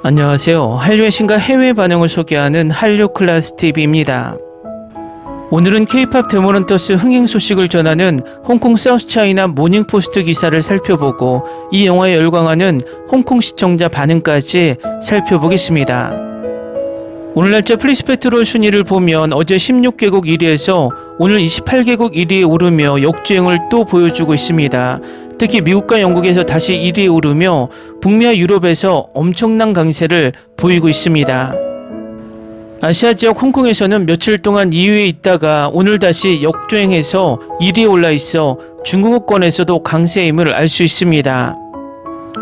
안녕하세요. 한류의 신과 해외 반응을 소개하는 한류클래스TV입니다. 오늘은 K-POP 데모넌터스 흥행 소식을 전하는 홍콩 사우스차이나 모닝포스트 기사를 살펴보고 이 영화에 열광하는 홍콩 시청자 반응까지 살펴보겠습니다. 오늘 날짜 플리스페트롤 순위를 보면 어제 16개국 1위에서 오늘 28개국 1위에 오르며 역주행을 또 보여주고 있습니다. 특히 미국과 영국에서 다시 1위에 오르며 북미와 유럽에서 엄청난 강세를 보이고 있습니다. 아시아 지역 홍콩에서는 며칠 동안 2위에 있다가 오늘 다시 역주행해서 1위에 올라 있어 중국어권에서도 강세임을 알 수 있습니다.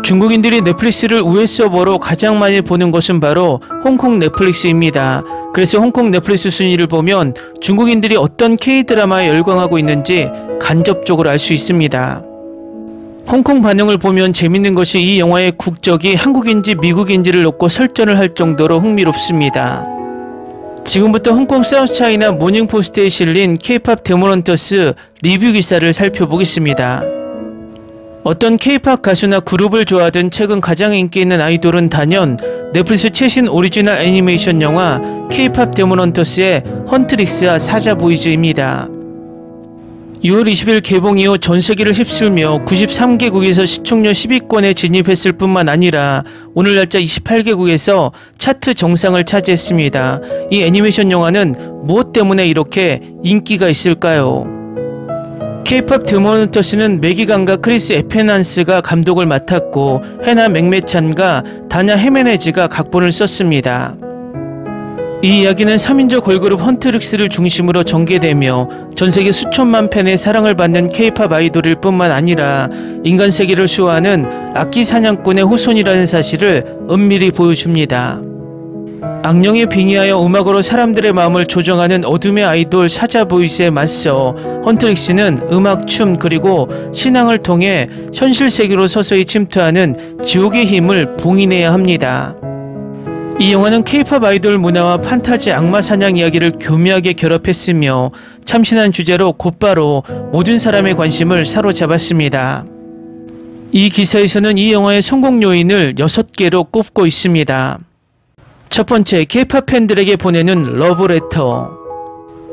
중국인들이 넷플릭스를 우회 서버로 가장 많이 보는 것은 바로 홍콩 넷플릭스입니다. 그래서 홍콩 넷플릭스 순위를 보면 중국인들이 어떤 K-드라마에 열광하고 있는지 간접적으로 알 수 있습니다. 홍콩 반응을 보면 재밌는 것이 이 영화의 국적이 한국인지 미국인지를 놓고 설전을 할 정도로 흥미롭습니다. 지금부터 홍콩 사우스차이나 모닝포스트에 실린 K-POP 데모넌터스 리뷰 기사를 살펴보겠습니다. 어떤 K-POP 가수나 그룹을 좋아하든 최근 가장 인기 있는 아이돌은 단연 넷플릭스 최신 오리지널 애니메이션 영화 K-POP 데모넌터스의 헌트릭스와 사자보이즈입니다. 6월 20일 개봉 이후 전 세계를 휩쓸며 93개국에서 시청률 10위권에 진입했을 뿐만 아니라 오늘 날짜 28개국에서 차트 정상을 차지했습니다. 이 애니메이션 영화는 무엇 때문에 이렇게 인기가 있을까요? K-POP 데모넌터스는 매기강과 크리스 에페난스가 감독을 맡았고 헤나 맥메찬과 다냐 헤메네즈가 각본을 썼습니다. 이 이야기는 3인조 걸그룹 헌트릭스를 중심으로 전개되며 전세계 수천만 팬의 사랑을 받는 K-POP 아이돌일 뿐만 아니라 인간 세계를 수호하는 악기 사냥꾼의 후손이라는 사실을 은밀히 보여줍니다. 악령에 빙의하여 음악으로 사람들의 마음을 조정하는 어둠의 아이돌 사자보이즈에 맞서 헌트릭스는 음악, 춤 그리고 신앙을 통해 현실 세계로 서서히 침투하는 지옥의 힘을 봉인해야 합니다. 이 영화는 K-POP 아이돌 문화와 판타지 악마 사냥 이야기를 교묘하게 결합했으며 참신한 주제로 곧바로 모든 사람의 관심을 사로잡았습니다. 이 기사에서는 이 영화의 성공 요인을 6개로 꼽고 있습니다. 첫 번째, K-POP 팬들에게 보내는 러브레터.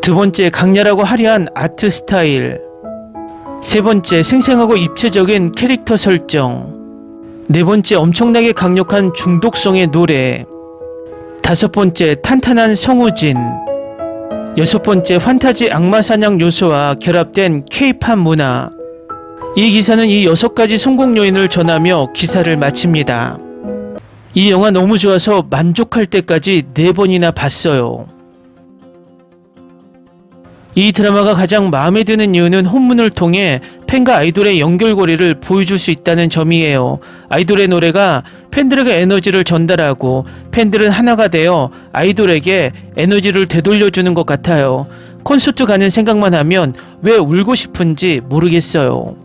두 번째, 강렬하고 화려한 아트 스타일. 세 번째, 생생하고 입체적인 캐릭터 설정. 네 번째, 엄청나게 강력한 중독성의 노래. 다섯 번째, 탄탄한 성우진. 여섯 번째, 판타지 악마 사냥 요소와 결합된 K-POP 문화. 이 기사는 이 6가지 성공 요인을 전하며 기사를 마칩니다. 이 영화 너무 좋아서 만족할 때까지 4번이나 봤어요. 이 드라마가 가장 마음에 드는 이유는 혼문을 통해 팬과 아이돌의 연결고리를 보여줄 수 있다는 점이에요. 아이돌의 노래가 팬들에게 에너지를 전달하고 팬들은 하나가 되어 아이돌에게 에너지를 되돌려주는 것 같아요. 콘서트 가는 생각만 하면 왜 울고 싶은지 모르겠어요.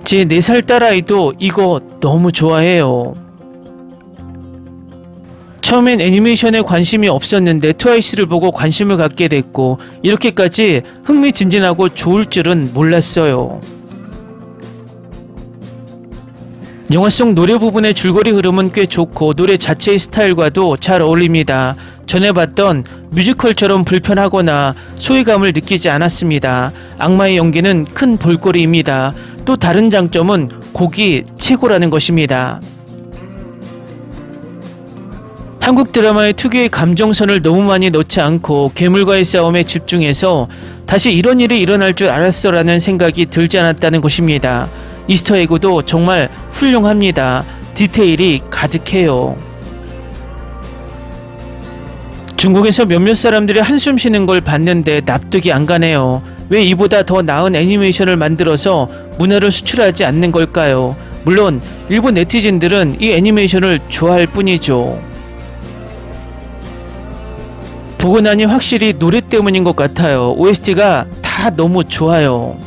제 4살 딸아이도 이거 너무 좋아해요. 처음엔 애니메이션에 관심이 없었는데 트와이스를 보고 관심을 갖게 됐고 이렇게까지 흥미진진하고 좋을 줄은 몰랐어요. 영화 속 노래 부분의 줄거리 흐름은 꽤 좋고 노래 자체의 스타일과도 잘 어울립니다. 전에 봤던 뮤지컬처럼 불편하거나 소외감을 느끼지 않았습니다. 악마의 연기는 큰 볼거리입니다. 또 다른 장점은 곡이 최고라는 것입니다. 한국 드라마의 특유의 감정선을 너무 많이 넣지 않고 괴물과의 싸움에 집중해서 다시 이런 일이 일어날 줄 알았어 라는 생각이 들지 않았다는 것입니다. 이스터에그도 정말 훌륭합니다. 디테일이 가득해요. 중국에서 몇몇 사람들이 한숨 쉬는 걸 봤는데 납득이 안 가네요. 왜 이보다 더 나은 애니메이션을 만들어서 문화를 수출하지 않는 걸까요? 물론 일본 네티즌들은 이 애니메이션을 좋아할 뿐이죠. 보고 나니 확실히 노래 때문인 것 같아요. OST가 다 너무 좋아요.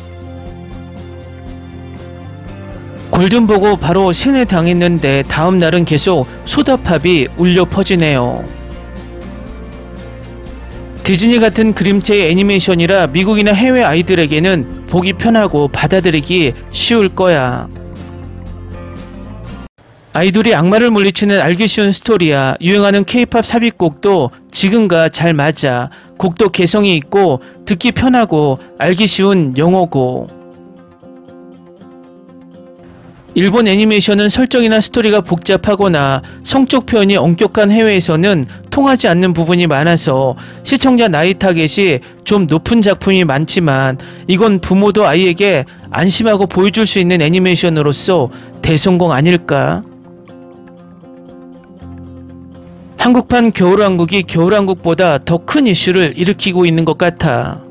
골든 보고 바로 세뇌당했는데 다음 날은 계속 소다팝이 울려 퍼지네요. 디즈니 같은 그림체의 애니메이션이라 미국이나 해외 아이들에게는 보기 편하고 받아들이기 쉬울 거야. 아이돌이 악마를 물리치는 알기 쉬운 스토리야. 유행하는 K-팝 삽입곡도 지금과 잘 맞아. 곡도 개성이 있고 듣기 편하고 알기 쉬운 영어고. 일본 애니메이션은 설정이나 스토리가 복잡하거나 성적 표현이 엄격한 해외에서는 통하지 않는 부분이 많아서 시청자 나이 타겟이 좀 높은 작품이 많지만, 이건 부모도 아이에게 안심하고 보여줄 수 있는 애니메이션으로서 대성공 아닐까? 한국판 겨울왕국이 겨울왕국보다 더 큰 이슈를 일으키고 있는 것 같아.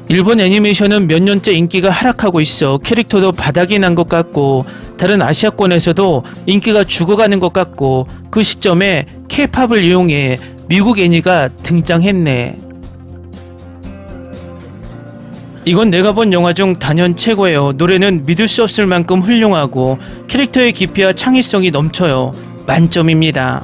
일본 애니메이션은 몇 년째 인기가 하락하고 있어. 캐릭터도 바닥이 난 것 같고 다른 아시아권에서도 인기가 죽어가는 것 같고, 그 시점에 K-팝을 이용해 미국 애니가 등장했네. 이건 내가 본 영화 중 단연 최고예요. 노래는 믿을 수 없을 만큼 훌륭하고 캐릭터의 깊이와 창의성이 넘쳐요. 만점입니다.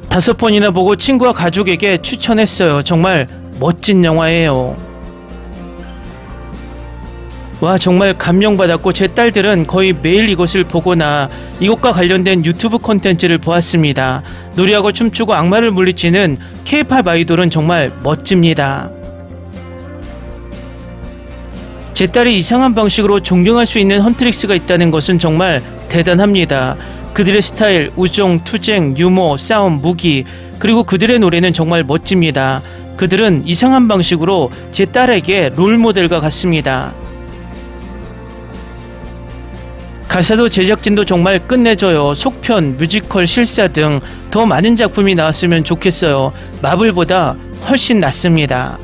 5번이나 보고 친구와 가족에게 추천했어요. 정말 멋진 영화예요. 와, 정말 감명받았고 제 딸들은 거의 매일 이것을 보거나 이것과 관련된 유튜브 콘텐츠를 보았습니다. 노래하고 춤추고 악마를 물리치는 K-팝 아이돌은 정말 멋집니다. 제 딸이 이상한 방식으로 존경할 수 있는 헌트릭스가 있다는 것은 정말 대단합니다. 그들의 스타일, 우정, 투쟁, 유머, 싸움, 무기, 그리고 그들의 노래는 정말 멋집니다. 그들은 이상한 방식으로 제 딸에게 롤모델과 같습니다. 가사도 제작진도 정말 끝내줘요. 속편, 뮤지컬, 실사 등 더 많은 작품이 나왔으면 좋겠어요. 마블보다 훨씬 낫습니다.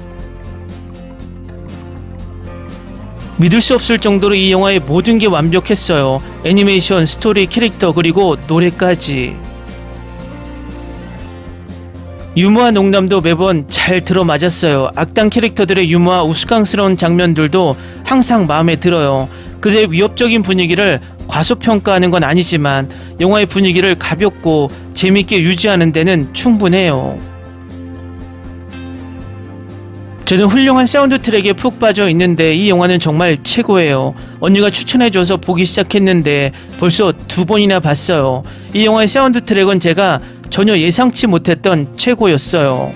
믿을 수 없을 정도로 이 영화의 모든 게 완벽했어요. 애니메이션, 스토리, 캐릭터, 그리고 노래까지. 유머와 농담도 매번 잘 들어맞았어요. 악당 캐릭터들의 유머와 우스꽝스러운 장면들도 항상 마음에 들어요. 그들의 위협적인 분위기를 과소평가하는 건 아니지만 영화의 분위기를 가볍고 재밌게 유지하는 데는 충분해요. 저는 훌륭한 사운드 트랙에 푹 빠져 있는데 이 영화는 정말 최고예요. 언니가 추천해줘서 보기 시작했는데 벌써 2번이나 봤어요. 이 영화의 사운드 트랙은 제가 전혀 예상치 못했던 최고였어요.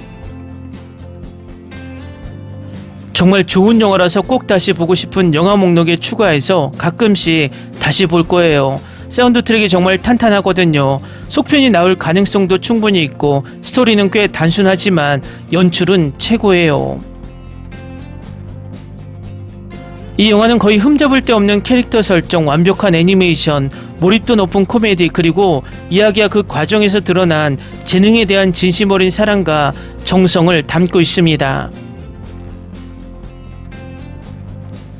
정말 좋은 영화라서 꼭 다시 보고 싶은 영화 목록에 추가해서 가끔씩 다시 볼 거예요. 사운드 트랙이 정말 탄탄하거든요. 속편이 나올 가능성도 충분히 있고 스토리는 꽤 단순하지만 연출은 최고예요. 이 영화는 거의 흠잡을 데 없는 캐릭터 설정, 완벽한 애니메이션, 몰입도 높은 코미디, 그리고 이야기와 그 과정에서 드러난 재능에 대한 진심 어린 사랑과 정성을 담고 있습니다.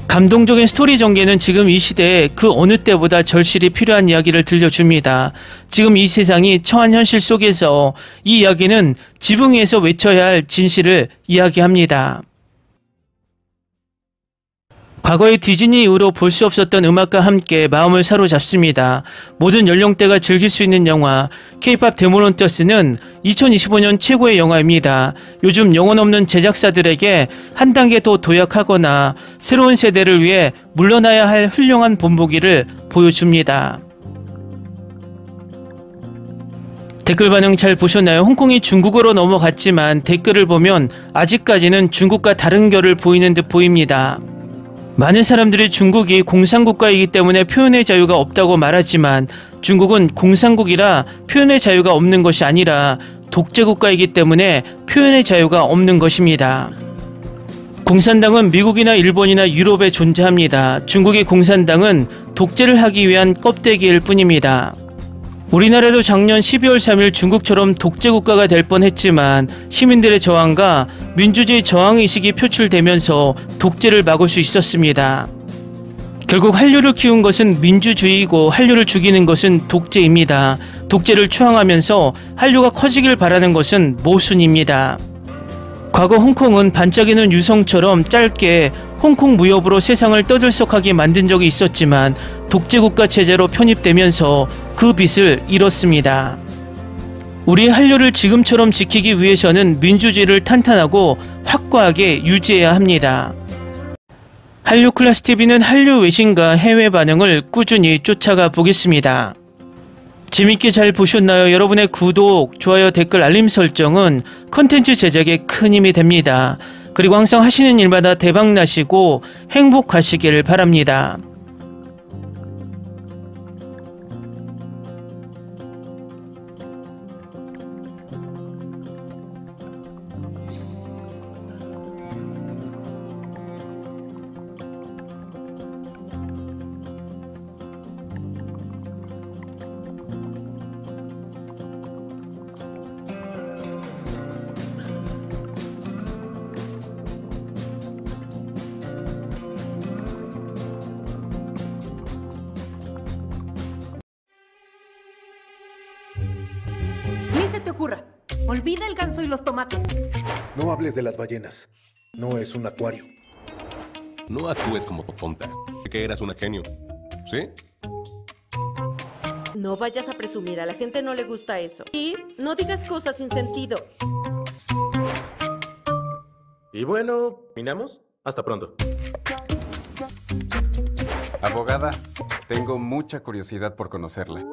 감동적인 스토리 전개는 지금 이 시대에 그 어느 때보다 절실히 필요한 이야기를 들려줍니다. 지금 이 세상이 처한 현실 속에서 이 이야기는 지붕 위에서 외쳐야 할 진실을 이야기합니다. 과거의 디즈니 이후로 볼 수 없었던 음악과 함께 마음을 사로잡습니다. 모든 연령대가 즐길 수 있는 영화 K-팝 데모넌터스는 2025년 최고의 영화입니다. 요즘 영혼 없는 제작사들에게 한 단계 더 도약하거나 새로운 세대를 위해 물러나야 할 훌륭한 본보기를 보여줍니다. 댓글 반응 잘 보셨나요? 홍콩이 중국어로 넘어갔지만 댓글을 보면 아직까지는 중국과 다른 결을 보이는 듯 보입니다. 많은 사람들이 중국이 공산국가이기 때문에 표현의 자유가 없다고 말하지만 중국은 공산국이라 표현의 자유가 없는 것이 아니라 독재국가이기 때문에 표현의 자유가 없는 것입니다. 공산당은 미국이나 일본이나 유럽에 존재합니다. 중국의 공산당은 독재를 하기 위한 껍데기일 뿐입니다. 우리나라도 작년 12월 3일 중국처럼 독재국가가 될 뻔했지만 시민들의 저항과 민주주의 저항의식이 표출되면서 독재를 막을 수 있었습니다. 결국 한류를 키운 것은 민주주의이고 한류를 죽이는 것은 독재입니다. 독재를 추앙하면서 한류가 커지길 바라는 것은 모순입니다. 과거 홍콩은 반짝이는 유성처럼 짧게 홍콩 무협으로 세상을 떠들썩하게 만든 적이 있었지만 독재국가 체제로 편입되면서 그 빚을 잃었습니다. 우리의 한류를 지금처럼 지키기 위해서는 민주주의를 탄탄하고 확고하게 유지해야 합니다. 한류클래스TV는 한류 외신과 해외 반응을 꾸준히 쫓아가 보겠습니다. 재밌게 잘 보셨나요? 여러분의 구독, 좋아요, 댓글, 알림 설정은 컨텐츠 제작에 큰 힘이 됩니다. 그리고 항상 하시는 일마다 대박 나시고 행복하시길 바랍니다. Ni se te ocurra. Olvida el ganso y los tomates. No hables de las ballenas. No es un acuario. No actúes como tonta. Que eras una genio. ¿Sí? No vayas a presumir, a la gente no le gusta eso. Y no digas cosas sin sentido. Y bueno, ¿terminamos? Hasta pronto. Abogada, tengo mucha curiosidad por conocerla.